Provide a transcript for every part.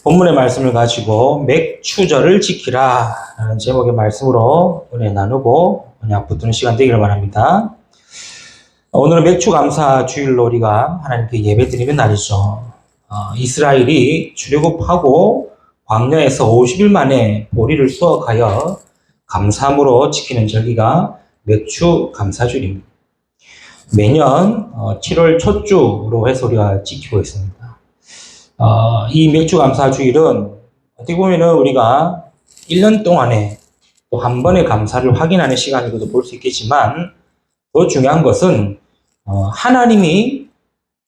본문의 말씀을 가지고 맥추절을 지키라 라는 제목의 말씀으로 은혜 나누고 언약 붙드는 시간 되기를 바랍니다. 오늘은 맥추감사 주일로 우리가 하나님께 예배드리는 날이죠. 이스라엘이 출애굽하고 광야에서 50일 만에 보리를 수확하여 감사함으로 지키는 절기가 맥추감사주일입니다. 매년 7월 첫 주로 해서 우리가 지키고 있습니다. 이 맥추감사주일은 어떻게 보면은 우리가 1년 동안에 또 한 번의 감사를 확인하는 시간이고도 볼 수 있겠지만, 더 중요한 것은 하나님이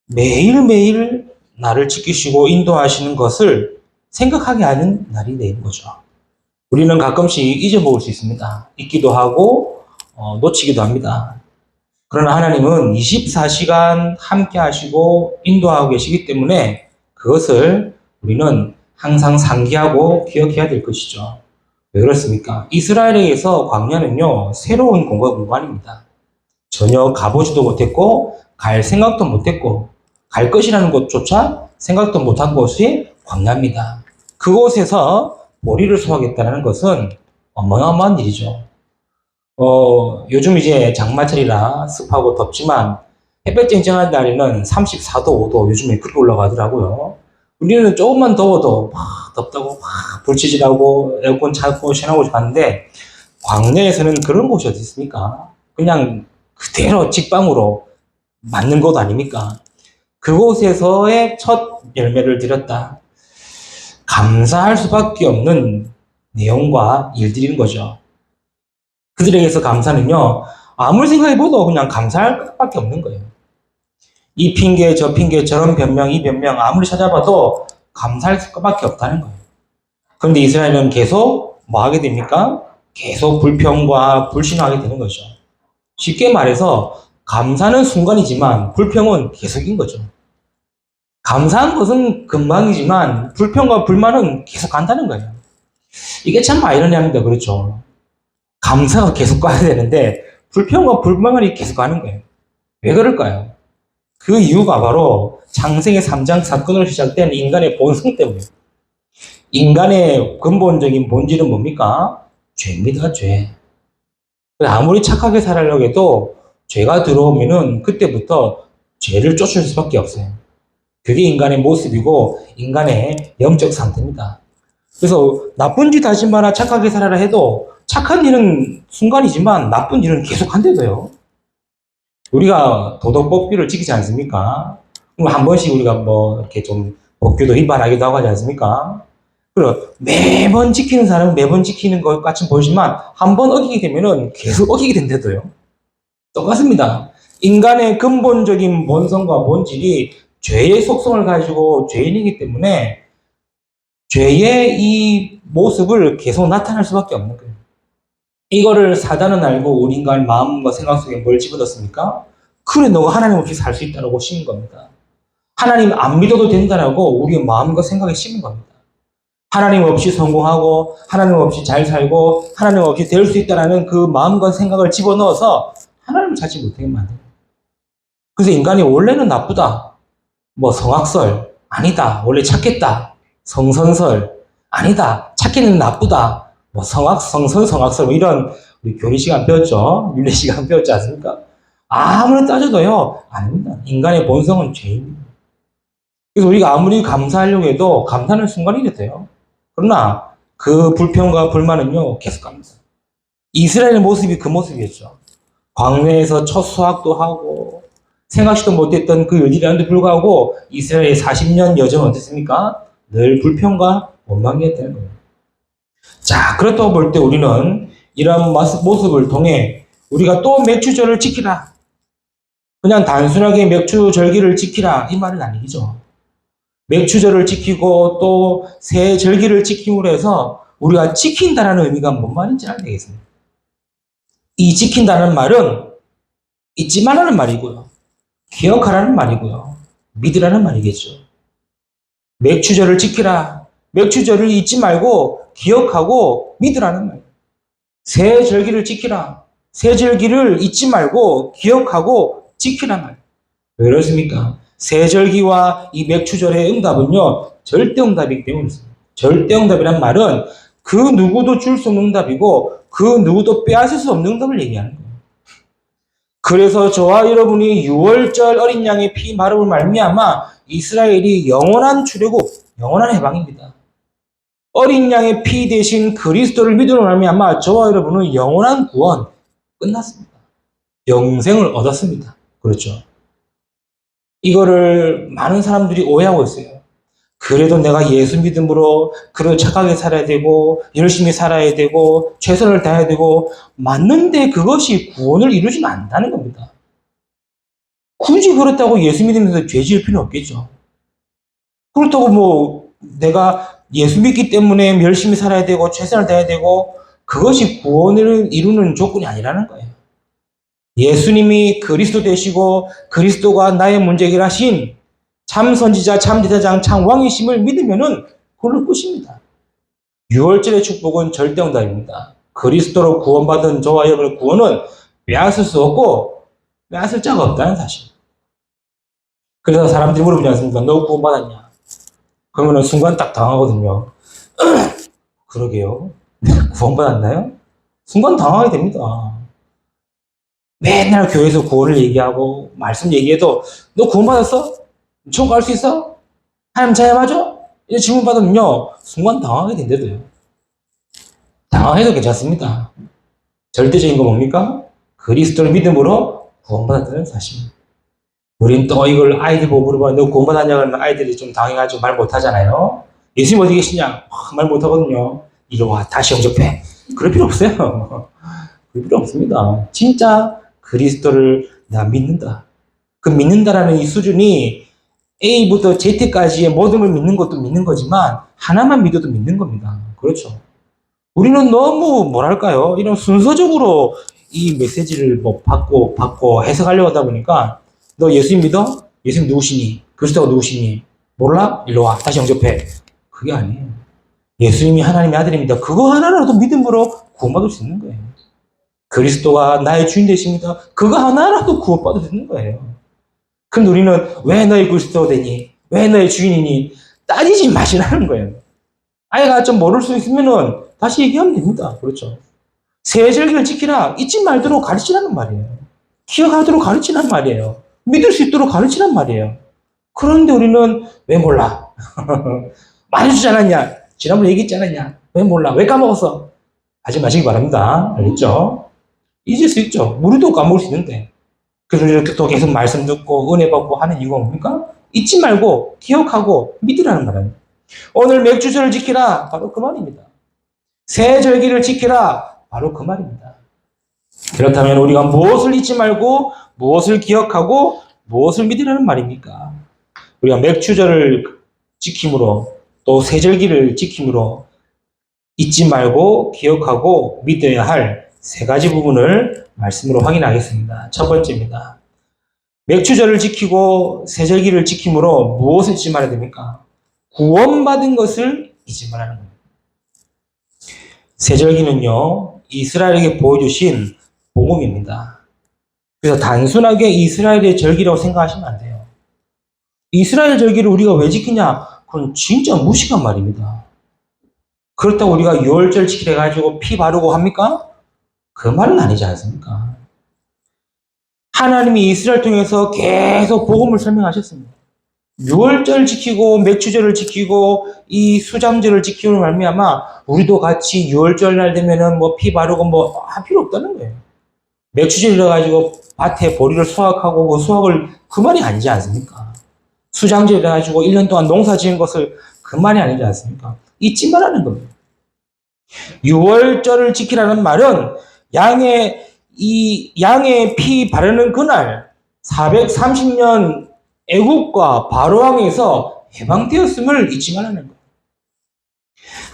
매일매일 나를 지키시고 인도하시는 것을 생각하게 하는 날이 되는 거죠. 우리는 가끔씩 잊어먹을 수 있습니다. 잊기도 하고 놓치기도 합니다. 그러나 하나님은 24시간 함께 하시고 인도하고 계시기 때문에 그것을 우리는 항상 상기하고 기억해야 될 것이죠. 왜 그렇습니까? 이스라엘에게서 광야는요, 새로운 공간입니다. 전혀 가보지도 못했고 갈 생각도 못했고 갈 것이라는 곳조차 생각도 못한 곳이 광야입니다. 그곳에서 보리를 수확했다는 것은 어마어마한 일이죠. 요즘 이제 장마철이라 습하고 덥지만 햇볕 쨍쨍한 날에는 34도, 5도 요즘에 그렇게 올라가더라고요. 우리는 조금만 더워도 막 덥다고 막 불치질하고 에어컨 찾고 시원하고 가는데, 광야에서는 그런 곳이 어디 있습니까? 그냥 그대로 직방으로 맞는 곳 아닙니까? 그곳에서의 첫 열매를 드렸다. 감사할 수밖에 없는 내용과 일들인 거죠. 그들에게서 감사는요, 아무리 생각해봐도 그냥 감사할 것밖에 없는 거예요. 이 핑계, 저 핑계, 저런 변명, 이 변명 아무리 찾아봐도 감사할 것밖에 없다는 거예요. 그런데 이스라엘은 계속 뭐 하게 됩니까? 계속 불평과 불신하게 되는 거죠. 쉽게 말해서 감사는 순간이지만 불평은 계속인 거죠. 감사한 것은 금방이지만 불평과 불만은 계속 간다는 거예요. 이게 참 아이러니합니다. 그렇죠? 감사가 계속 가야 되는데 불평과 불만이 계속 가는 거예요. 왜 그럴까요? 그 이유가 바로 창세기 3장 사건으로 시작된 인간의 본성 때문이에요. 인간의 근본적인 본질은 뭡니까? 죄입니다, 죄. 아무리 착하게 살아려고 해도 죄가 들어오면은 그때부터 죄를 쫓을 수밖에 없어요. 그게 인간의 모습이고 인간의 영적 상태입니다. 그래서 나쁜 짓 하지 마라, 착하게 살아라 해도 착한 일은 순간이지만 나쁜 일은 계속 한대도요. 우리가 도덕법규를 지키지 않습니까? 그럼 한 번씩 우리가 뭐 이렇게 좀 법규도 위반하기도 하고 하지 않습니까? 그럼 매번 지키는 사람은 매번 지키는 것 같이 보이지만 한 번 어기게 되면은 계속 어기게 된대도요. 똑같습니다. 인간의 근본적인 본성과 본질이 죄의 속성을 가지고 죄인이기 때문에 죄의 이 모습을 계속 나타날 수밖에 없는 거예요. 이거를 사단은 알고 우리 인간 마음과 생각 속에 뭘 집어넣습니까? 그래, 너가 하나님 없이 살 수 있다고 심은 겁니다. 하나님 안 믿어도 된다라고 우리의 마음과 생각에 심은 겁니다. 하나님 없이 성공하고 하나님 없이 잘 살고 하나님 없이 될 수 있다라는 그 마음과 생각을 집어넣어서 하나님을 찾지 못하게 만듭니다. 그래서 인간이 원래는 나쁘다, 뭐 성악설 아니다, 원래 착했다, 성선설 아니다, 착해는 나쁘다, 뭐 성선, 성악설 뭐 이런 우리 교리 시간 배웠죠? 윤리 시간 배웠지 않습니까? 아무리 따져도요, 아닙니다. 인간의 본성은 죄입니다. 그래서 우리가 아무리 감사하려고 해도 감사는 순간이게 돼요. 그러나 그 불평과 불만은요, 계속 갑니다. 이스라엘의 모습이 그 모습이었죠. 광야에서 첫 수확도 하고 생각지도 못했던 그 일이라는데 불구하고 이스라엘의 40년 여정은 어땠습니까? 늘 불평과 원망이었다는 거예요. 자, 그렇다고 볼 때 우리는 이런 모습을 통해 우리가 또 맥추절을 지키라, 그냥 단순하게 맥추절기를 지키라 이 말은 아니죠. 맥추절을 지키고 또 새 절기를 지킴으로 해서 우리가 지킨다는 의미가 뭔 말인지 알아야 되겠습니다. 이 지킨다는 말은 잊지 말라는 말이고요, 기억하라는 말이고요, 믿으라는 말이겠죠. 맥추절을 지키라, 맥추절을 잊지 말고 기억하고 믿으라는 말이에요. 새 절기를 지키라, 새 절기를 잊지 말고 기억하고 지키란 말이에요. 왜 그렇습니까? 새 절기와 이 맥추절의 응답은요, 절대 응답이기 때문에 그렇습니다. 절대응답이란 말은 그 누구도 줄 수 없는 응답이고 그 누구도 빼앗을 수 없는 응답을 얘기하는 거예요. 그래서 저와 여러분이 6월절 어린 양의 피 마름을 말미암아 이스라엘이 영원한 출애굽, 영원한 해방입니다. 어린 양의 피 대신 그리스도를 믿음으로 말미암아 저와 여러분은 영원한 구원 끝났습니다. 영생을 얻었습니다. 그렇죠. 이거를 많은 사람들이 오해하고 있어요. 그래도 내가 예수 믿음으로 그래도 착하게 살아야 되고 열심히 살아야 되고 최선을 다해야 되고 맞는데 그것이 구원을 이루지는 않는다는 겁니다. 굳이 그렇다고 예수 믿으면서 죄 지을 필요는 없겠죠. 그렇다고 뭐 내가 예수 믿기 때문에 열심히 살아야 되고 최선을 다해야 되고 그것이 구원을 이루는 조건이 아니라는 거예요. 예수님이 그리스도 되시고 그리스도가 나의 문제 해결하신 참 선지자, 참 제사장, 참 왕이심을 믿으면은 그걸로 끝입니다. 6월절의 축복은 절대응답입니다. 그리스도로 구원받은 저와 여러분의 구원은 빼앗을 수 없고 빼앗을 자가 없다는 사실. 그래서 사람들이 물어보지 않습니까? 너 구원받았냐? 그러면 순간 딱 당하거든요. 그러게요. 구원받았나요? 순간 당하게 됩니다. 맨날 교회에서 구원을 얘기하고 말씀 얘기해도 너 구원받았어? 천국 갈 수 있어? 하나님 자녀 맞아? 이런 질문 받으면요 순간 당하게 된대도요. 당황해도 괜찮습니다. 절대적인 거 뭡니까? 그리스도를 믿음으로 구원받았다는 사실입니다. 우린 또 이걸 아이들 보고 물어봐 너 구원받았냐 그러면 아이들이 좀 당해가지고 말 못하잖아요. 예수님 어디 계시냐? 말 못하거든요. 이리 와 다시 영접해. 그럴 필요 없어요. 그럴 필요 없습니다. 진짜 그리스도를 내가 믿는다. 그 믿는다라는 이 수준이 A부터 Z까지의 모든 걸 믿는 것도 믿는 거지만 하나만 믿어도 믿는 겁니다. 그렇죠. 우리는 너무 뭐랄까요? 이런 순서적으로 이 메시지를 뭐 받고 해석하려고 하다 보니까 너 예수님 믿어? 예수님 누구시니? 그리스도가 누구시니? 몰라? 일로 와. 다시 영접해. 그게 아니에요. 예수님이 하나님의 아들입니다. 그거 하나라도 믿음으로 구원받을 수 있는 거예요. 그리스도가 나의 주인 되십니다. 그거 하나라도 구원받을 수 있는 거예요. 그럼 우리는 왜 너의 그리스도 되니? 왜 너의 주인이니? 따지지 마시라는 거예요. 아이가 좀 모를 수 있으면은 다시 얘기하면 됩니다. 그렇죠. 세절기를 지키라. 잊지 말도록 가르치라는 말이에요. 기억하도록 가르치란 말이에요. 믿을 수 있도록 가르치란 말이에요. 그런데 우리는 왜 몰라? 말해주지 않았냐? 지난번에 얘기했지 않았냐? 왜 몰라? 왜 까먹었어? 하지 마시기 바랍니다. 알겠죠? 잊을 수 있죠. 우리도 까먹을 수 있는데. 그래서 이렇게 또 계속 말씀 듣고 은혜 받고 하는 이유가 뭡니까? 잊지 말고 기억하고 믿으라는 말이에요. 오늘 맥주절을 지키라. 바로 그 말입니다. 새 절기를 지키라. 바로 그 말입니다. 그렇다면 우리가 무엇을 잊지 말고 무엇을 기억하고 무엇을 믿으라는 말입니까? 우리가 맥주절을 지킴으로 또 새 절기를 지킴으로 잊지 말고 기억하고 믿어야 할 세 가지 부분을 말씀으로 확인하겠습니다. 첫 번째입니다. 맥주절을 지키고 새 절기를 지킴으로 무엇을 잊지 말아야 됩니까? 구원받은 것을 잊지 말라는 겁니다. 새 절기는요, 이스라엘에게 보여주신 복음입니다. 그래서 단순하게 이스라엘의 절기라고 생각하시면 안 돼요. 이스라엘 절기를 우리가 왜 지키냐? 그건 진짜 무식한 말입니다. 그렇다고 우리가 6월절 지키려 해가지고 피 바르고 합니까? 그 말은 아니지 않습니까? 하나님이 이스라엘 통해서 계속 복음을 설명하셨습니다. 6월절 지키고 맥주절을 지키고 이 수장절을 지키는 말미암아 우리도 같이 6월절 날 되면은 뭐 피 바르고 뭐 할 필요 없다는 거예요. 맥주절이라 가지고 밭에 보리를 수확하고 그 수확을 그 말이 아니지 않습니까? 수장절이라 가지고 1년 동안 농사 지은 것을 그 말이 아니지 않습니까? 잊지 말라는 겁니다. 6월절을 지키라는 말은 양의 피 바르는 그날 430년 애국과 바로왕에서 해방되었음을 잊지 말라는 거예요.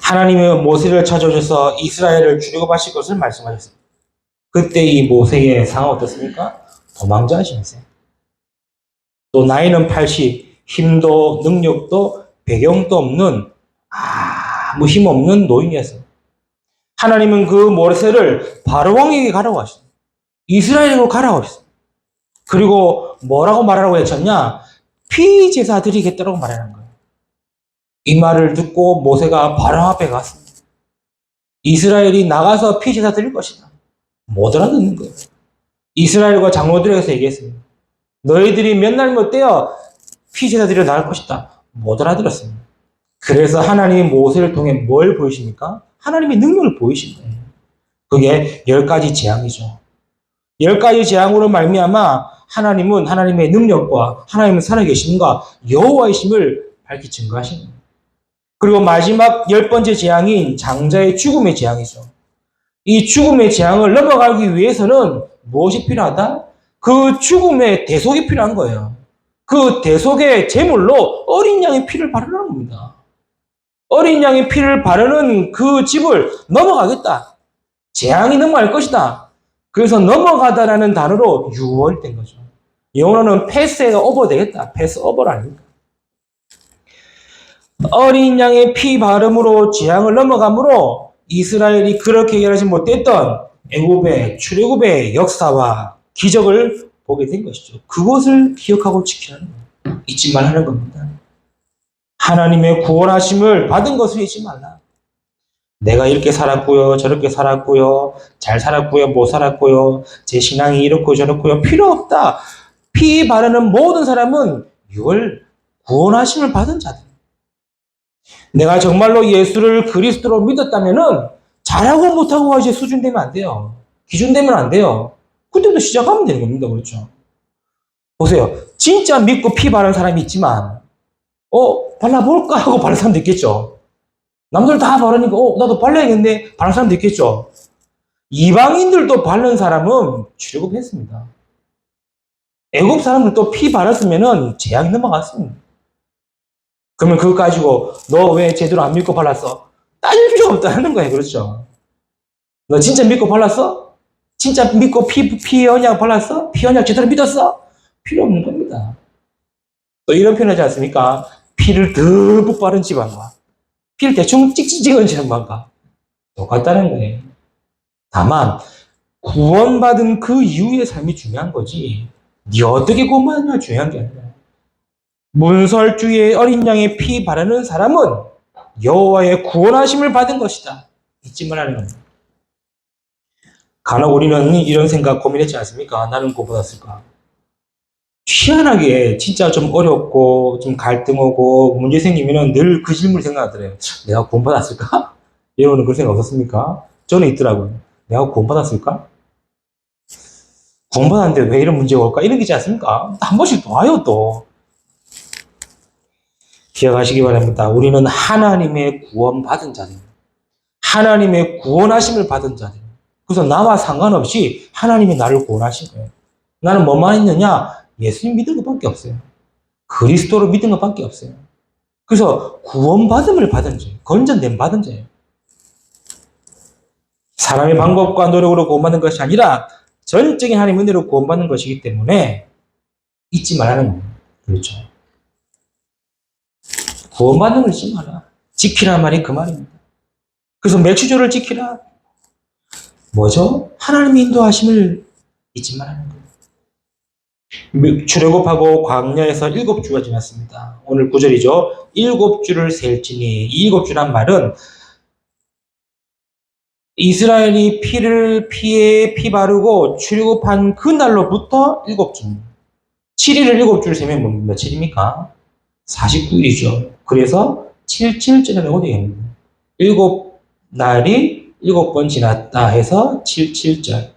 하나님의 모세를 찾아오셔서 이스라엘을 출애굽하실 것을 말씀하셨습니다. 그때 이 모세의 상황 어떻습니까? 도망자시면서요. 또 나이는 80, 힘도 능력도 배경도 없는 아무 힘없는 노인이었습니다. 하나님은 그 모세를 바로왕에게 가라고 하셨습니다. 이스라엘로 가라고 하셨습니다. 그리고 뭐라고 말하라고 했었냐? 피제사 드리겠다라고 말하는 거예요. 이 말을 듣고 모세가 바로 앞에 갔습니다. 이스라엘이 나가서 피 제사 드릴 것이다. 못 알아듣는 거예요. 이스라엘과 장로들에게서 얘기했습니다. 너희들이 몇 날 몇 때여 피 제사 드려 나갈 것이다. 못 알아들었습니다. 그래서 하나님이 모세를 통해 뭘 보이십니까? 하나님의 능력을 보이신 거예요. 그게 10가지 재앙이죠. 10가지 재앙으로 말미암아 하나님은 하나님의 능력과 하나님은 살아계심과 여호와이심을 밝히 증거하신 거예요. 그리고 마지막 10번째 재앙인 장자의 죽음의 재앙이죠. 이 죽음의 재앙을 넘어가기 위해서는 무엇이 필요하다? 그 죽음의 대속이 필요한 거예요. 그 대속의 제물로 어린 양의 피를 바르라는 겁니다. 어린 양의 피를 바르는 그 집을 넘어가겠다. 재앙이 넘어갈 것이다. 그래서 넘어가다라는 단어로 유월된 거죠. 영어로는 패스가 오버 되겠다. 패스 오버가 아닙니다. 어린 양의 피 바름으로 재앙을 넘어가므로 이스라엘이 그렇게 해결하지 못했던 애굽의 출애굽의 역사와 기적을 보게 된 것이죠. 그것을 기억하고 지키라는 거예요. 잊지 말라는 겁니다. 하나님의 구원하심을 받은 것을 잊지 말라. 내가 이렇게 살았고요, 저렇게 살았고요, 잘 살았고요, 못 살았고요, 제 신앙이 이렇고 저렇고요, 필요 없다. 피 바르는 모든 사람은 6월 구원하심을 받은 자들. 내가 정말로 예수를 그리스도로 믿었다면은 잘하고 못하고 이제 수준 되면 안 돼요. 기준 되면 안 돼요. 그때부터 시작하면 되는 겁니다. 그렇죠? 보세요. 진짜 믿고 피 바르는 사람이 있지만, 발라볼까 하고 바른 사람도 있겠죠. 남들 다 바르니까, 나도 발라야겠네. 바른 사람도 있겠죠. 이방인들도 바른 사람은 출애굽했습니다. 애굽 사람들도 피 바랐으면은 재앙이 넘어갔습니다. 그러면 그거 가지고 너 왜 제대로 안 믿고 발랐어? 따질 필요가 없다는 거예요. 그렇죠? 너 진짜 믿고 발랐어? 진짜 믿고 피 언약 발랐어? 피 언약 제대로 믿었어? 필요 없는 겁니다. 또 이런 표현 하지 않습니까? 피를 듬뿍 바른 집안과 피를 대충 찍찍 찍은 집안과 똑같다는 거예요. 다만 구원받은 그 이후의 삶이 중요한 거지 네 어떻게 구원받느냐가 중요한 게 아니라 문설주의 어린 양의 피 바르는 사람은 여호와의 구원하심을 받은 것이다. 잊지 말라는 겁니다. 간혹 우리는 이런 생각 고민했지 않습니까? 나는 구원받았을까? 희한하게 진짜 좀 어렵고 좀 갈등 오고 문제 생기면 늘 그 질문을 생각하더래요. 내가 구원받았을까? 여러분은 그런 생각 없었습니까? 저는 있더라고요. 내가 구원받았을까? 구원받았는데 왜 이런 문제가 올까? 이런 게 있지 않습니까? 한 번씩 또 와요 또. 기억하시기 바랍니다. 우리는 하나님의 구원받은 자들입니다. 하나님의 구원하심을 받은 자들입니다. 그래서 나와 상관없이 하나님이 나를 구원하신 거예요. 나는 뭐만 했느냐? 예수님 믿은 것밖에 없어요. 그리스도를 믿은 것밖에 없어요. 그래서 구원받음을 받은 자예요. 건전됨 받은 자예요. 사람의 방법과 노력으로 구원받는 것이 아니라 전적인 하나님의 은혜로 구원받는 것이기 때문에 잊지 말라는 겁니다. 그렇죠. 구원받는 걸 잊지 마라. 지키라 말이 그 말입니다. 그래서 맥주조를 지키라. 뭐죠? 하나님의 인도하심을 잊지 말라는 거예요. 출애굽하고 광야에서 7주가 지났습니다. 오늘 9절이죠. 7주를 셀지니 이 7주란 말은 이스라엘이 피에 피 바르고 출애굽한 그날로부터 7주입니다. 7일을 7주를 세면 며칠입니까? 49일이죠. 그래서 77절이라고 되어 있습니다. 7날이 7번 지났다 해서 77절.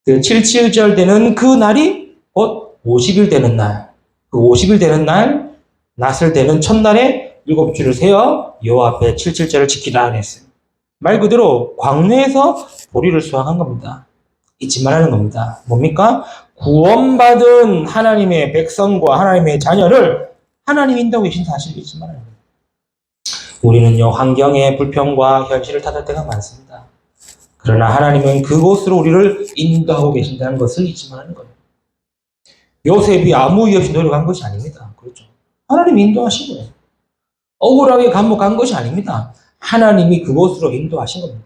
그 77절 되는 그 날이 곧 50일 되는 날. 그 50일 되는 날, 낫을 되는 첫날에 7주를 세어 여호와 앞에 77절을 지키라 했어요. 말 그대로 광야에서 보리를 수확한 겁니다. 잊지 말라는 겁니다. 뭡니까? 구원받은 하나님의 백성과 하나님의 자녀를 하나님이 인도하고 계신 사실을 잊지 말아야 합니다. 우리는요, 환경의 불평과 현실을 탓할 때가 많습니다. 그러나 하나님은 그곳으로 우리를 인도하고 계신다는 것을 잊지 말라는 거예요. 요셉이 아무 이유 없이 노력한 것이 아닙니다. 그렇죠. 하나님이 인도하신 거예요. 억울하게 감옥간 것이 아닙니다. 하나님이 그곳으로 인도하신 겁니다.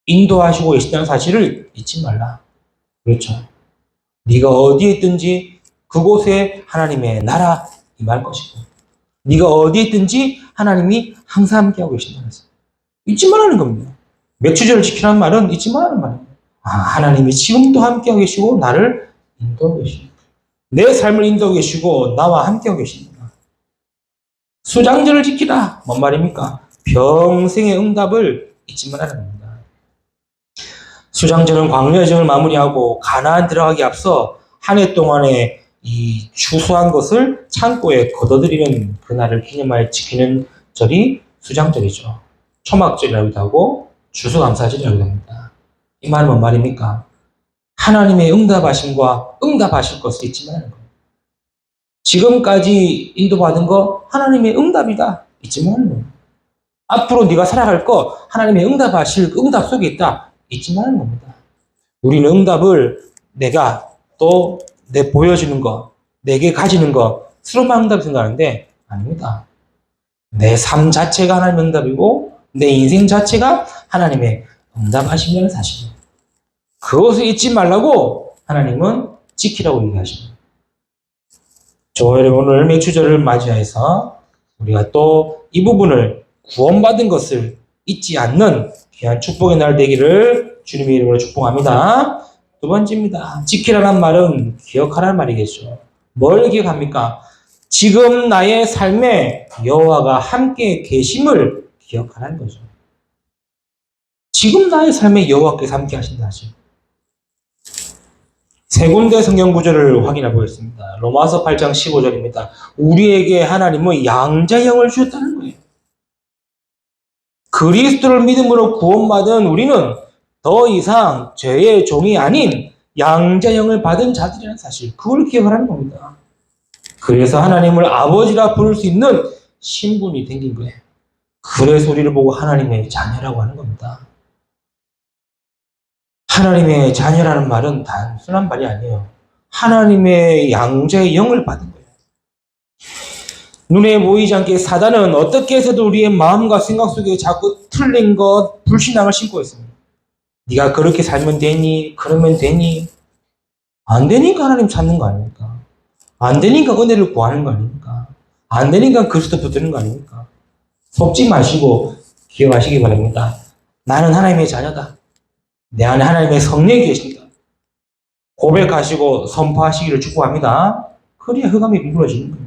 인도하시고 계신다는 사실을 잊지 말라. 그렇죠. 네가 어디에 있든지 그곳에 하나님의 나라 임할 것이고 네가 어디에 있든지 하나님이 항상 함께하고 계신다는 것을 잊지 말라는 겁니다. 맥주절을 지키라는 말은 잊지 말라는 말이에요. 하나님이 지금도 함께하고 계시고 나를 인도하고 계십니다. 내 삶을 인도하고 계시고 나와 함께하고 계십니다. 수장절을 지키라. 뭔 말입니까? 평생의 응답을 잊지 말라는 겁니다. 수장절은 광야의 정을 마무리하고 가나안 들어가기 앞서 한 해 동안의 이 추수한 것을 창고에 걷어들이는 그날을 기념하여 지키는 절이 수장절이죠. 초막절이라고도 하고 추수감사절이라고도 합니다. 이 말은 뭔 말입니까? 하나님의 응답하심과 응답하실 것을 잊지 말라는 거예요. 지금까지 인도받은 거 하나님의 응답이다. 잊지 말라는 거예요. 앞으로 네가 살아갈 거 하나님의 응답하실 응답 속에 있다. 잊지 말라는 겁니다. 우리는 응답을 내가 또 내 보여주는 거, 내게 가지는 거, 스스로만 응답 생각하는데 아닙니다. 내 삶 자체가 하나님의 응답이고 내 인생 자체가 하나님의 응답하심이라는 사실이에요. 그것을 잊지 말라고 하나님은 지키라고 얘기하십니다. 여러분 오늘 맥주절을 맞이해서 우리가 또 이 부분을 구원받은 것을 잊지 않는 귀한 축복의 날 되기를 주님의 이름으로 축복합니다. 두 번째입니다. 지키라는 말은 기억하라는 말이겠죠. 뭘 기억합니까? 지금 나의 삶에 여호와가 함께 계심을 기억하라는 거죠. 지금 나의 삶에 여호와께서 함께 하신다 하죠. 세 군데 성경 구절을 확인해 보겠습니다. 로마서 8장 15절입니다. 우리에게 하나님은 양자의 영을 주셨다는 거예요. 그리스도를 믿음으로 구원받은 우리는 더 이상 죄의 종이 아닌 양자의 영을 받은 자들이라는 사실, 그걸 기억하라는 겁니다. 그래서 하나님을 아버지라 부를 수 있는 신분이 생긴 거예요. 그래서 우리를 보고 하나님의 자녀라고 하는 겁니다. 하나님의 자녀라는 말은 단순한 말이 아니에요. 하나님의 양자의 영을 받은 거예요. 눈에 보이지 않게 사단은 어떻게 해서도 우리의 마음과 생각 속에 자꾸 틀린 것, 불신앙을 심고 있습니다. 네가 그렇게 살면 되니? 그러면 되니? 안 되니까 하나님 찾는 거 아닙니까? 안 되니까 은혜를 구하는 거 아닙니까? 안 되니까 그리스도 붙드는 거 아닙니까? 속지 마시고 기억하시기 바랍니다. 나는 하나님의 자녀다. 내 안에 하나님의 성령이 계십니다. 고백하시고 선포하시기를 축복합니다. 그래야 흑암이 비굴어지는 거예요.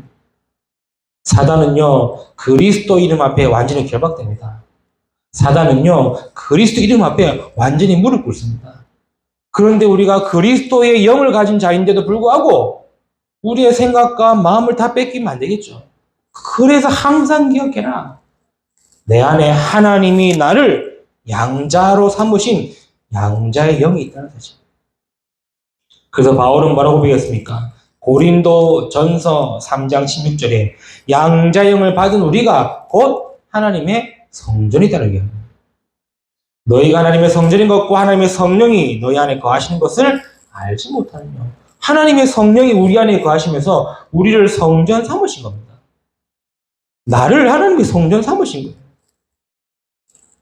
사단은요, 그리스도 이름 앞에 완전히 결박됩니다. 사단은요, 그리스도 이름 앞에 완전히 무릎 꿇습니다. 그런데 우리가 그리스도의 영을 가진 자인데도 불구하고 우리의 생각과 마음을 다 뺏기면 안 되겠죠. 그래서 항상 기억해라. 내 안에 하나님이 나를 양자로 삼으신 양자의 영이 있다는 사실. 그래서 바울은 뭐라고 고백했습니까? 고린도 전서 3장 16절에 양자의 영을 받은 우리가 곧 하나님의 성전이다라고 얘기합니다. 너희가 하나님의 성전인 것과 하나님의 성령이 너희 안에 거하시는 것을 알지 못하느냐. 하나님의 성령이 우리 안에 거하시면서 우리를 성전 삼으신 겁니다. 나를 하나님의 성전 삼으신 거예요.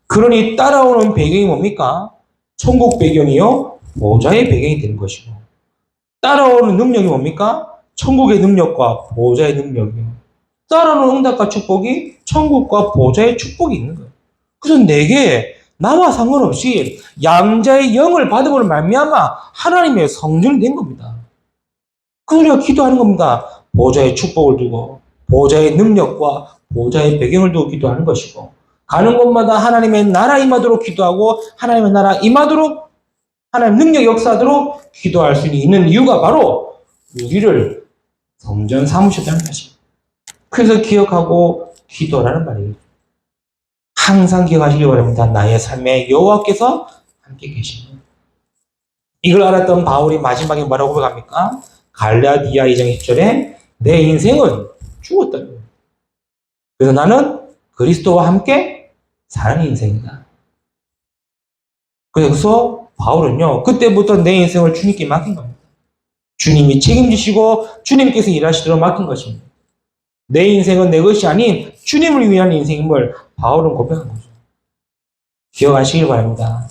그러니 따라오는 배경이 뭡니까? 천국 배경이요, 보좌의 배경이 되는 것이고, 따라오는 능력이 뭡니까? 천국의 능력과 보좌의 능력이요. 따라오는 응답과 축복이 천국과 보좌의 축복이 있는 거예요. 그래서 내게 나와 상관없이 양자의 영을 받음으로 말미암아 하나님의 성전이 된 겁니다. 그래서 우리가 기도하는 겁니다. 보좌의 축복을 두고 보좌의 능력과 보좌의 배경을 두고 기도하는 것이고, 가는 곳마다 하나님의 나라 임하도록 기도하고 하나님의 나라 임하도록 하나님 능력 역사하도록 기도할 수 있는 이유가 바로 우리를 성전 삼으셨다는 것입니다. 그래서 기억하고 기도하라는 말이에요. 항상 기억하시기 바랍니다. 나의 삶에 여호와께서 함께 계십니다. 이걸 알았던 바울이 마지막에 뭐라고 고백합니까? 갈라디아 2장 10절에 내 인생은 죽었다는 거예요. 그래서 나는 그리스도와 함께 사는 인생이다. 그래서 바울은요, 그때부터 내 인생을 주님께 맡긴 겁니다. 주님이 책임지시고 주님께서 일하시도록 맡긴 것입니다. 내 인생은 내 것이 아닌 주님을 위한 인생임을 바울은 고백한 거죠. 기억하시길 바랍니다.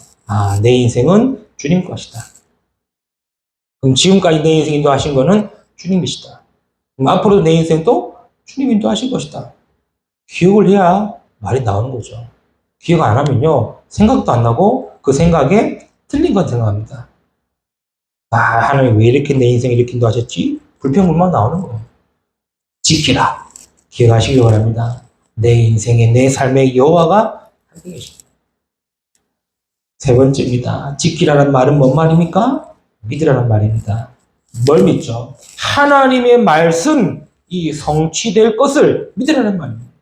내 인생은 주님 것이다. 그럼 지금까지 내 인생 인도하신 거는 주님이시다. 그럼 앞으로도 내 인생도 주님 인도하실 것이다. 기억을 해야 말이 나오는 거죠. 기억 안 하면요, 생각도 안 나고 그 생각에 틀린 건 생각합니다. 아, 하나님 왜 이렇게 내 인생을 이렇게 인도하셨지? 불평불만 나오는 거예요. 지키라. 기억하시기 바랍니다. 내 인생의, 내 삶의 여호와가 함께 계십니다. 세 번째입니다. 지키라는 말은 뭔 말입니까? 믿으라는 말입니다. 뭘 믿죠? 하나님의 말씀, 이 성취될 것을 믿으라는 말입니다.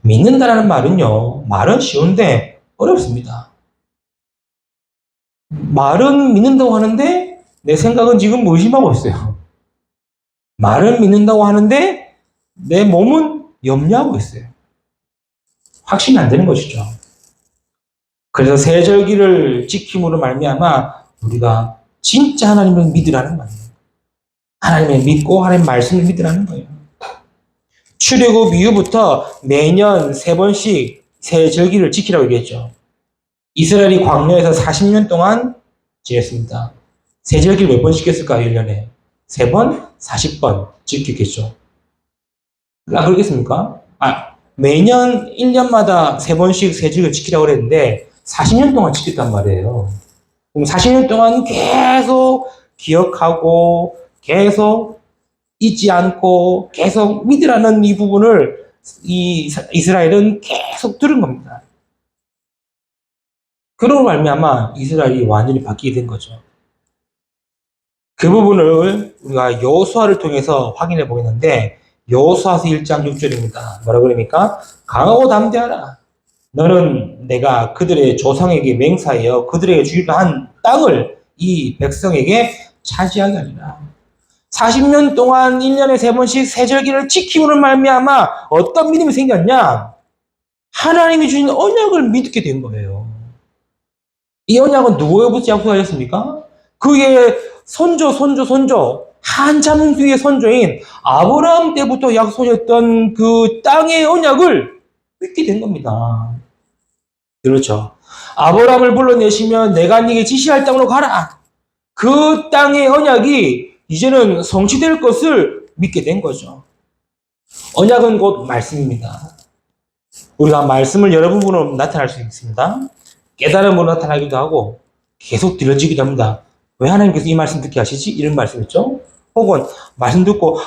믿는다라는 말은요, 말은 쉬운데 어렵습니다. 말은 믿는다고 하는데 내 생각은 지금 의심하고 있어요. 말은 믿는다고 하는데 내 몸은 염려하고 있어요. 확신이 안 되는 것이죠. 그래서 세절기를 지킴으로 말미암아 우리가 진짜 하나님을 믿으라는 말이에요. 하나님을 믿고 하나님 말씀을 믿으라는 거예요. 출애굽 이후부터 매년 3번씩 세절기를 지키라고 얘기했죠. 이스라엘이 광야에서 40년 동안 지냈습니다. 세절기를 몇 번 지켰을까요? 1년에? 3번? 40번 지켰겠죠. 그러겠습니까? 매년 1년마다 3번씩 세절기를 지키라고 그랬는데 40년 동안 지켰단 말이에요. 그럼 40년 동안 계속 기억하고 계속 잊지 않고 계속 믿으라는 이 부분을 이스라엘은 계속 들은 겁니다. 그로 말미암아 이스라엘이 완전히 바뀌게 된 거죠. 그 부분을 우리가 여호수아를 통해서 확인해 보겠는데 여호수아서 1장 6절입니다. 뭐라 그러니까 강하고 담대하라. 너는 내가 그들의 조상에게 맹세하여 그들에게 주기로 한 땅을 이 백성에게 차지하게 하리라. 40년 동안 1년에 3번씩 세절기를 지킴으로 말미암아 어떤 믿음이 생겼냐? 하나님이 주신 언약을 믿게 된 거예요. 이 언약은 누구에게부터 약속하셨습니까? 그의 손조 한참 뒤의 선조인 아브라함 때부터 약속했던 그 땅의 언약을 믿게 된 겁니다. 그렇죠. 아브라함을 불러내시면 내가 네게 지시할 땅으로 가라. 그 땅의 언약이 이제는 성취될 것을 믿게 된 거죠. 언약은 곧 말씀입니다. 우리가 말씀을 여러 부분으로 나타날 수 있습니다. 깨달음으로 나타나기도 하고 계속 들려지기도 합니다. 왜 하나님께서 이 말씀 듣게 하시지? 이런 말씀 있죠. 혹은 말씀 듣고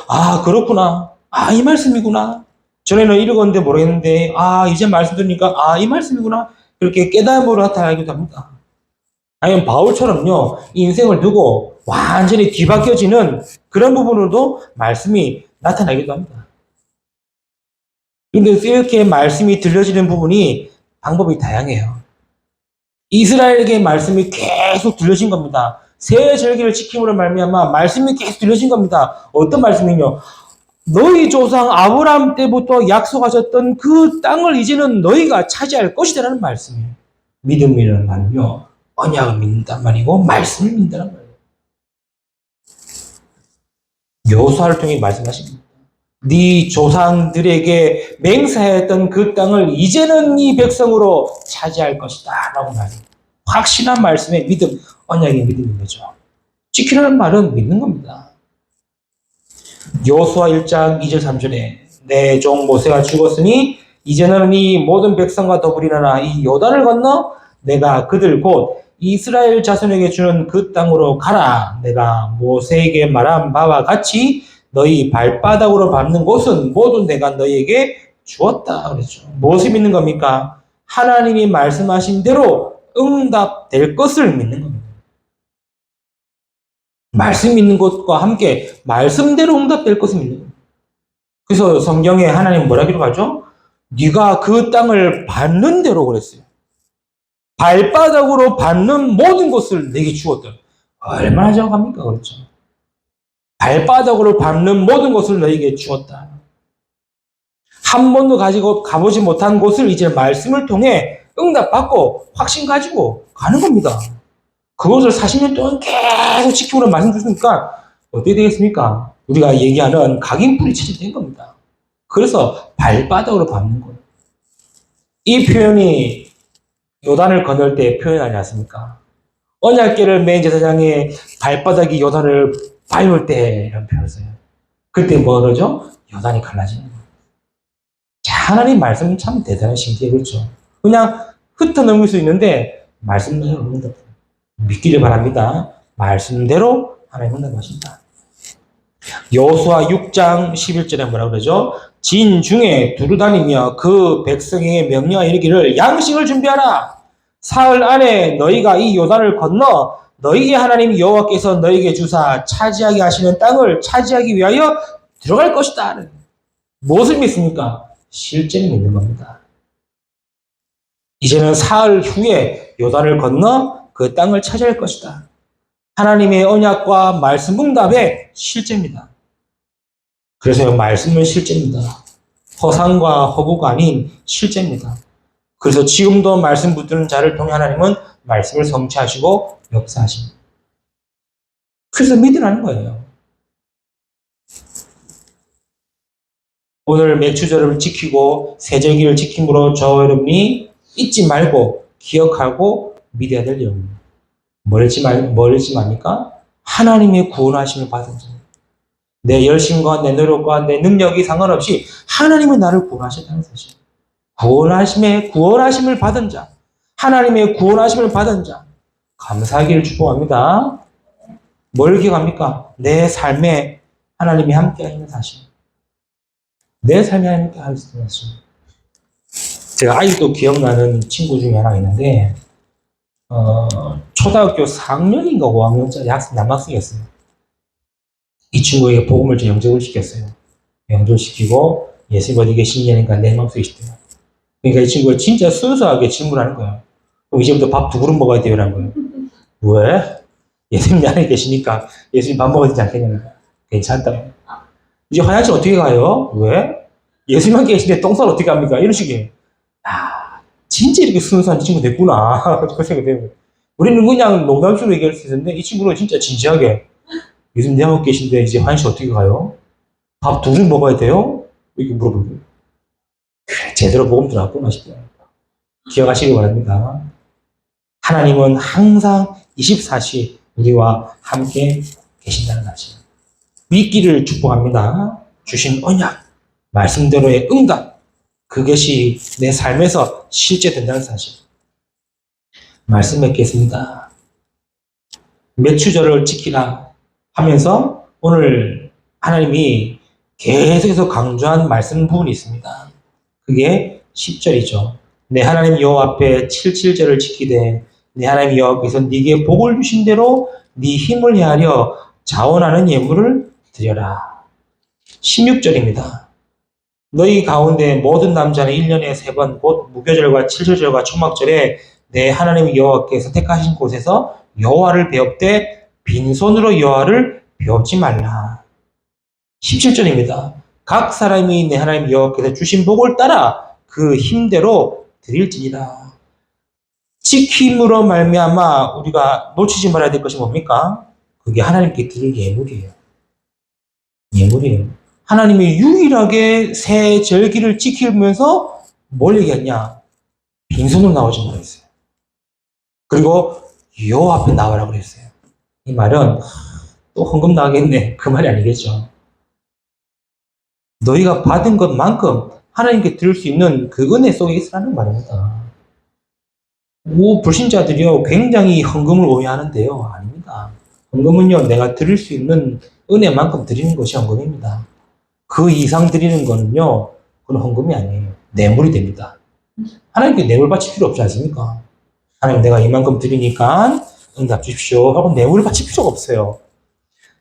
그렇구나. 이 말씀이구나. 전에는 읽었는데 모르겠는데 이제 말씀 들으니까 이 말씀이구나. 그렇게 깨달음으로 나타나기도 합니다. 아니면 바울처럼요. 인생을 두고 완전히 뒤바뀌어지는 그런 부분으로도 말씀이 나타나기도 합니다. 그런데 이렇게 말씀이 들려지는 부분이 방법이 다양해요. 이스라엘에게 말씀이 계속 들려진 겁니다. 새 절기를 지킴으로 말미암아 말씀이 계속 들려진 겁니다. 어떤 말씀이요? 너희 조상 아브라함 때부터 약속하셨던 그 땅을 이제는 너희가 차지할 것이다라는 말씀이에요. 믿음이라는 말은요, 언약을 믿는단 말이고 말씀을 믿는다는 말이에요. 여호수아를 통해 말씀하십니다. 네 조상들에게 맹세했던 그 땅을 이제는 네 백성으로 차지할 것이다 라고 말합니다. 확신한 말씀의 믿음, 언약의 믿음인 거죠. 지키라는 말은 믿는 겁니다. 여호수아 1장 2절 3절에 내 종 모세가 죽었으니 이제는 이 모든 백성과 더불이나 이 요단을 건너 내가 그들 곧 이스라엘 자손에게 주는 그 땅으로 가라. 내가 모세에게 말한 바와 같이 너희 발바닥으로 밟는 곳은 모두 내가 너희에게 주었다. 그랬죠. 무엇을 믿는 겁니까? 하나님이 말씀하신 대로 응답될 것을 믿는 겁니다. 말씀 믿는 것과 함께 말씀대로 응답될 것을 믿는 겁니다. 그래서 성경에 하나님 뭐라 기록하죠? 네가 그 땅을 밟는 대로 그랬어요. 발바닥으로 밟는 모든 것을 내게 주었다. 얼마나 정확합니까? 그렇죠. 발바닥으로 밟는 모든 것을 너에게 주었다. 한 번도 가보지 못한 곳을 이제 말씀을 통해 응답받고 확신 가지고 가는 겁니다. 그것을 40년 동안 계속 지키고는 말씀 주시니까 어떻게 되겠습니까? 우리가 얘기하는 각인뿔이 체질된 겁니다. 그래서 발바닥으로 밟는 거예요. 이 표현이 요단을 건널 때 표현하지 않습니까? 언약궤를 맨 제사장의 발바닥이 요단을 밟을 때 이런 표현을 써요. 그때 뭐 그러죠? 여단이 갈라지는 거예요. 자, 하나님 말씀은 참 대단한 신기해, 그렇죠? 그냥 흩어넘을 수 있는데 말씀대로 응답. 믿기를 바랍니다. 말씀대로 하나님 응답하신다. 여호수아 6장 11절에 뭐라 그러죠? 진중에 두루다니며 그 백성에게 명령하여 이르기를 양식을 준비하라. 사흘 안에 너희가 이 요단을 건너 너희의 하나님 여호와께서 너희에게 주사 차지하게 하시는 땅을 차지하기 위하여 들어갈 것이다. 무엇을 믿습니까? 실제를 믿는 겁니다. 이제는 사흘 후에 요단을 건너 그 땅을 차지할 것이다. 하나님의 언약과 말씀 응답의 실제입니다. 그래서 말씀은 실제입니다. 허상과 허구가 아닌 실제입니다. 그래서 지금도 말씀 붙드는 자를 통해 하나님은 말씀을 성취하시고 역사하십니다. 그래서 믿으라는 거예요. 오늘 매추절을 지키고 세절기를 지킴으로 저 여러분이 잊지 말고 기억하고 믿어야 될 내용입니다. 뭘 잊지 맙니까? 하나님의 구원하심을 받은 자. 내 열심과 내 노력과 내 능력이 상관없이 하나님은 나를 구원하셨다는 사실. 구원하심을 받은 자. 하나님의 구원하심을 받은 자. 감사하기를 축복합니다. 뭘 기억합니까? 내 삶에 하나님이 함께 하시는 사실. 내 삶에 함께 하시는 사실. 제가 아직도 기억나는 친구 중에 하나가 있는데, 초등학교 4학년인가 5학년짜리 남학생이었어요. 이 친구에게 복음을 좀 영접을 시켰어요. 영접시키고 예수님 어디 계시냐니까 내 마음속에 있대요. 그러니까 이 친구가 진짜 순수하게 질문하는 거예요. 그럼 이제부터 밥 2그릇 먹어야 돼요? 라는 거예요. 왜? 예수님 내 안에 계시니까 예수님 밥 먹어야 되지 않겠냐니까. 괜찮다고. 이제 화장실 어떻게 가요? 왜? 예수님만 계시는데 똥살 어떻게 합니까? 이런 식이에요. 아, 진짜 이렇게 순수한 친구 됐구나. 그 생각이 돼요. 우리는 그냥 농담식으로 얘기할 수 있는데 이 친구는 진짜 진지하게 예수님 내 안에 계신데 이제 화장실 어떻게 가요? 밥 2그릇 먹어야 돼요? 이렇게 물어보고요. 그래, 제대로 복음 들어왔구나 싶어요. 기억하시기 바랍니다. 하나님은 항상 24시 우리와 함께 계신다는 사실. 믿기를 축복합니다. 주신 언약, 말씀대로의 응답, 그것이 내 삶에서 실제된다는 사실. 말씀 맺겠습니다. 매추절을 지키라 하면서 오늘 하나님이 계속해서 강조한 말씀 부분이 있습니다. 그게 10절이죠. 내 하나님 여호와 앞에 77절을 지키되 내 하나님 여호와께서 네게 복을 주신 대로 네 힘을 헤아려 자원하는 예물을 드려라. 16절입니다. 너희 가운데 모든 남자는 1년에 3번 곧 무교절과 칠절절과 초막절에 내 하나님 여호와께서 택하신 곳에서 여호와를 배웁되 빈손으로 여호와를 배웁지 말라. 17절입니다. 각 사람이 내 하나님 여호와께서 주신 복을 따라 그 힘대로 드릴지니라. 지킴으로 말미암아 우리가 놓치지 말아야 될 것이 뭡니까? 그게 하나님께 드릴 예물이에요. 예물이에요. 하나님이 유일하게 새 절기를 지키면서 뭘 얘기했냐? 빈손으로 나오지 말라 했어요. 그리고 여호와 앞에 나와라 그랬어요. 이 말은 또 헌금 나가겠네. 그 말이 아니겠죠. 너희가 받은 것만큼 하나님께 드릴 수 있는 그 은혜 속에 있으라는 말입니다. 불신자들이요 굉장히 헌금을 오해하는데요. 아닙니다. 헌금은요 내가 드릴 수 있는 은혜만큼 드리는 것이 헌금입니다. 그 이상 드리는 거는요 그건 헌금이 아니에요. 뇌물이 됩니다. 하나님께 뇌물 바칠 필요 없지 않습니까? 하나님 내가 이만큼 드리니까 응답 주십시오 하고 뇌물을 바칠 필요가 없어요.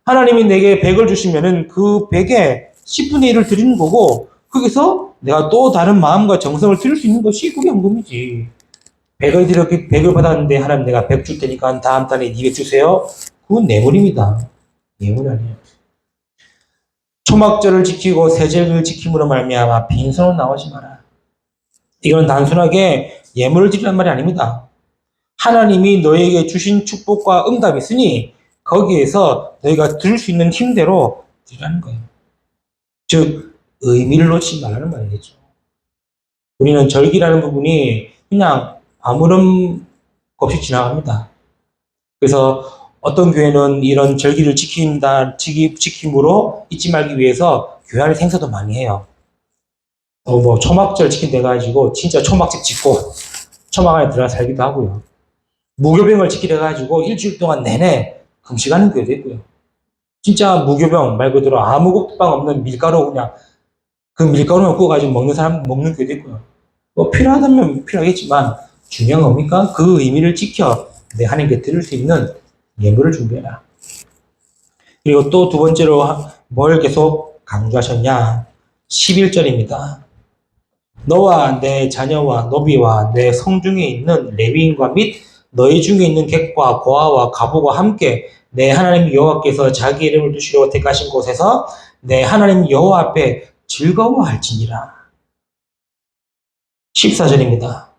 하나님이 내게 100을 주시면은 그 100에 10분의 1을 드리는 거고 거기서 내가 또 다른 마음과 정성을 드릴 수 있는 것이 그게 헌금이지. 100을 받았는데 하나님 내가 100 줄 테니까 다음 달에 200 주세요. 그건 뇌물입니다. 뇌물 아니에요. 초막절을 지키고 세절을 지킴으로 말미암아 빈손으로 나오지 마라. 이건 단순하게 예물을 드리란 말이 아닙니다. 하나님이 너에게 주신 축복과 응답이 있으니 거기에서 너희가 드릴 수 있는 힘대로 드리라는 거예요. 즉 의미를 놓치지 말라는 말이겠죠. 우리는 절기라는 부분이 그냥 아무런 없이 지나갑니다. 그래서 어떤 교회는 이런 절기를 지킴으로 잊지 말기 위해서 교회 안에서 행사도 많이 해요. 뭐 초막절 지킨다 해가지고 진짜 초막집 짓고 초막 안에 들어가 살기도 하고요. 무교병을 지키려 해가지고 일주일 동안 내내 금식하는 교회도 있고요. 진짜 무교병 말 그대로 아무 국방 없는 밀가루 그냥 그 밀가루만 구워가지고 먹는 교회도 있고요. 뭐 필요하다면 필요하겠지만 중요한 겁니까? 그 의미를 지켜 내 하나님께 드릴 수 있는 예물을 준비해라. 그리고 또 두 번째로 뭘 계속 강조하셨냐? 11절입니다. 너와 내 자녀와 노비와 내 성중에 있는 레위인과 및 너희 중에 있는 객과 고아와 가부와 함께 내 하나님 여호와께서 자기 이름을 두시려고 택하신 곳에서 내 하나님 여호와 앞에 즐거워할지니라. 14절입니다.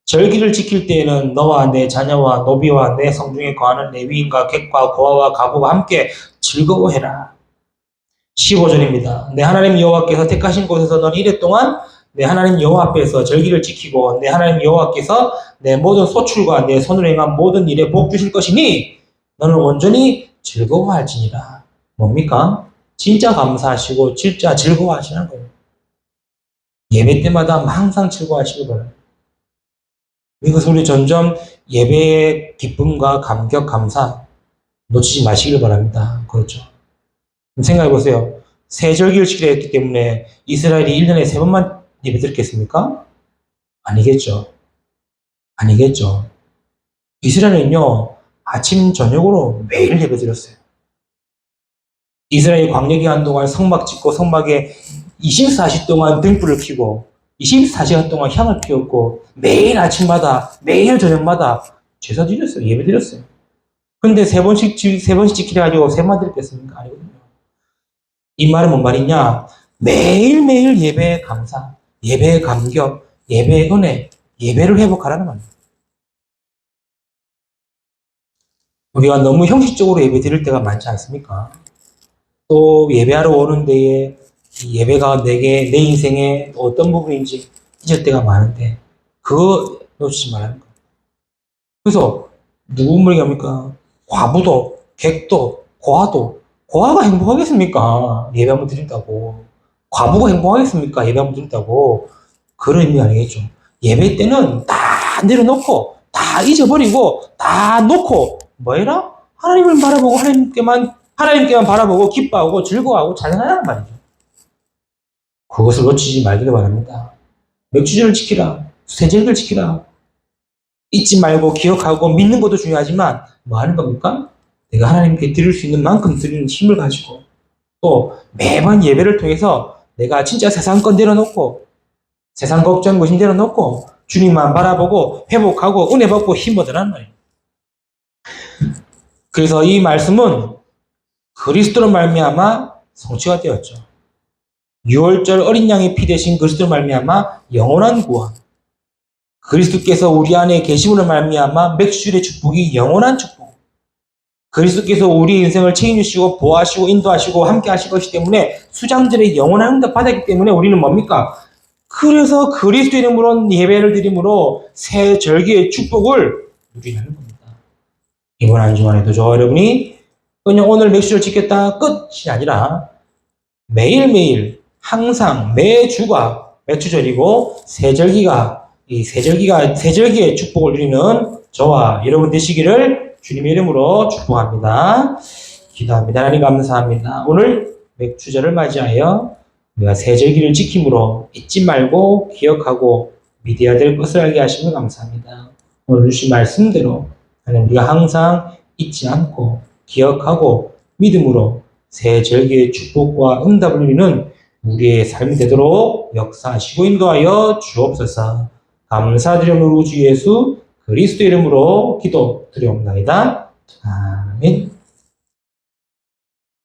절기를 지킬 때에는 너와 내 자녀와 노비와 내 성중에 거하는 레위인과 객과 고아와 가부와 함께 즐거워해라. 15절입니다. 내 하나님 여호와께서 택하신 곳에서 넌 이래 동안 내 하나님 여호와 앞에서 절기를 지키고 내 하나님 여호와께서 내 모든 소출과 내 손으로 행한 모든 일에 복 주실 것이니 너는 온전히 즐거워할지니라. 뭡니까? 진짜 감사하시고 진짜 즐거워하시는 거예요. 예배 때마다 항상 즐거워하시길 바랍니다. 이것을 우리 점점 예배의 기쁨과 감격, 감사 놓치지 마시길 바랍니다. 그렇죠. 생각해 보세요. 새 절기를 지키려 했기 때문에 이스라엘이 1년에 3번만 예배 드렸겠습니까? 아니겠죠. 아니겠죠. 이스라엘은요, 아침, 저녁으로 매일 예배 드렸어요. 이스라엘 광야기간 동안 성막 짓고 성막에 24시 동안 등불을 켜고 24시간 동안 향을 피웠고 매일 아침마다 매일 저녁마다 제사 드렸어요. 예배 드렸어요. 근데 세 번씩 지키려 가지고 3번 드렸겠습니까? 아니거든요. 이 말은 뭔 말이냐? 매일매일 예배의 감사, 예배의 감격, 예배의 은혜, 예배를 회복하라는 말입니다. 우리가 너무 형식적으로 예배 드릴 때가 많지 않습니까? 또 예배하러 오는 데에 예배가 내 인생의 어떤 부분인지 잊을 때가 많은데 그거 놓치지 말라는 거예요. 그래서 누구 말이합니까? 과부도, 객도, 고아가 행복하겠습니까? 예배 한번 드린다고. 과부가 행복하겠습니까? 예배 한번 드린다고. 그런 의미 아니겠죠. 예배 때는 다 내려놓고 다 잊어버리고 다 놓고 뭐해라? 하나님을 바라보고 하나님께만 바라보고 기뻐하고 즐거워하고 찬양하라는 말이죠. 그것을 놓치지 말기를 바랍니다. 맥주절을 지키라. 세절기를 지키라. 잊지 말고 기억하고 믿는 것도 중요하지만 뭐 하는 겁니까? 내가 하나님께 드릴 수 있는 만큼 드리는 힘을 가지고 또 매번 예배를 통해서 내가 진짜 세상 건 내려놓고 세상 걱정 무심 내려놓고 주님만 바라보고 회복하고 은혜 받고 힘 얻으라는 말이에요. 그래서 이 말씀은 그리스도로 말미암아 성취가 되었죠. 6월절 어린 양의 피 대신 그리스도로 말미암아 영원한 구원. 그리스도께서 우리 안에 계심으로 말미암아 맥주절의 축복이 영원한 축복. 그리스도께서 우리 인생을 책임지시고 보호하시고 인도하시고 함께 하실 것이기 때문에 수장절의 영원한 응답 받았기 때문에 우리는 뭡니까? 그래서 그리스도 이름으로 예배를 드림으로 새 절기의 축복을 누리는 겁니다. 이번 한 주간에도 저와 여러분이 그냥 오늘 맥주를 지켰다 끝이 아니라 매일매일 항상 매주가 맥주절이고 새절기의 축복을 누리는 저와 여러분 되시기를 주님의 이름으로 축복합니다. 기도합니다. 하나님 감사합니다. 오늘 맥주절을 맞이하여 우리가 새절기를 지킴으로 잊지 말고 기억하고 믿어야 될 것을 알게 하시면 감사합니다. 오늘 주신 말씀대로 하나님 우리가 항상 잊지 않고 기억하고 믿음으로 새절기의 축복과 응답을 누리는 우리의 삶이 되도록 역사하시고 인도하여 주옵소서. 감사드리는 우리 주 예수 그리스도 이름으로 기도드리옵나이다. 아멘.